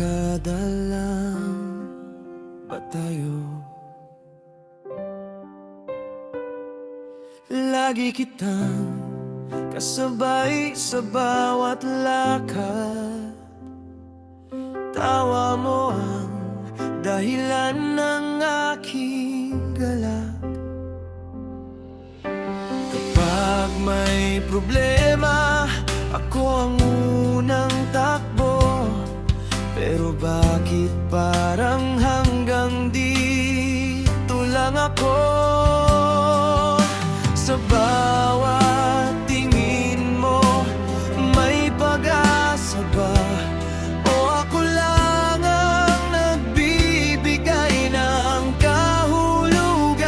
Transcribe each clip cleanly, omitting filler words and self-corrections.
Barkada lang ba tayo? Lagi kitang kasabay sa bawat lakad. Tawa mo ang dahilan ng aking galak. Kapag may problema, ako ang unang takbo. Pero bakit parang hanggang dito lang ako? Sa bawat tingin mo, may pag-asa ba? O ako lang ang nagbibigay ng kahulugan?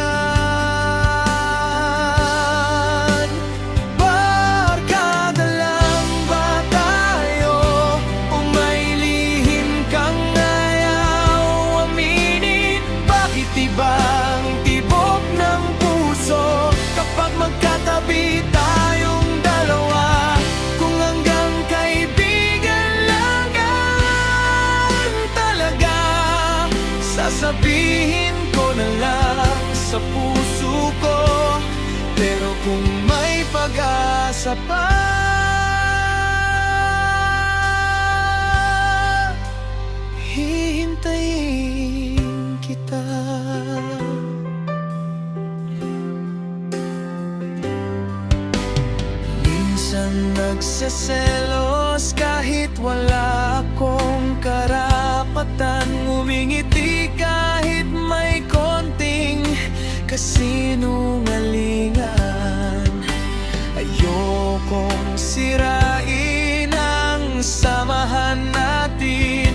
Barkada lang ba tayo? O may lihim kang ayaw aminin? Bakit ibang tibok ng puso kapag magkatabi tayong dalawa? Kung hanggang kaibigan lang ang talaga, sasabihin ko na lang sa puso ko. Pero kung may pag-asa pa, hihintayin kita. Minsan nagseselos kahit wala akong karapatan. Ngumingiti kahit may konting kasinungalingan. Ayokong sirain ang samahan natin,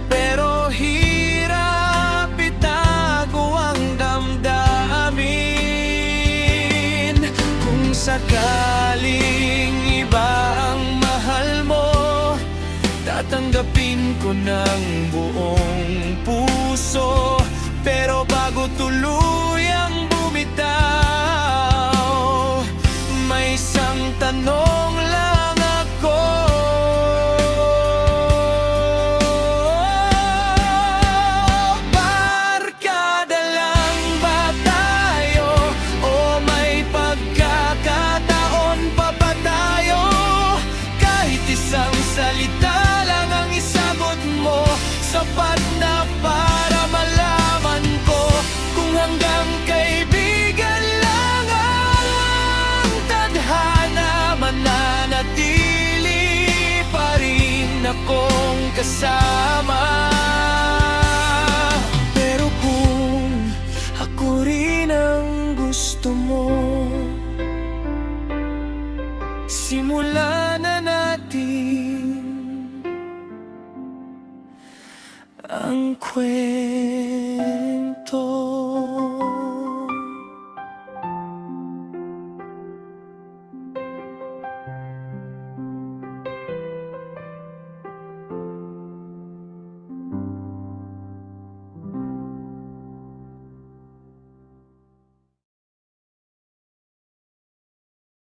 pero hirap itago ang damdamin. Kung sakaling iba ang mahal mo, tatanggapin ko ng buong puso. Pero bago tuluyang bumitaw, may isang tanong lang ako. Barkada lang ba tayo? O may pagkakataon pa ba tayo? Kahit isang salita lang ang isagot mo, sapat na para malaman ko kung hanggang kaibigan lang ang tadhana. Mananatili pa rin akong kasama. Pero kung ako rin ang gusto mo, simulan na natin ang kwento.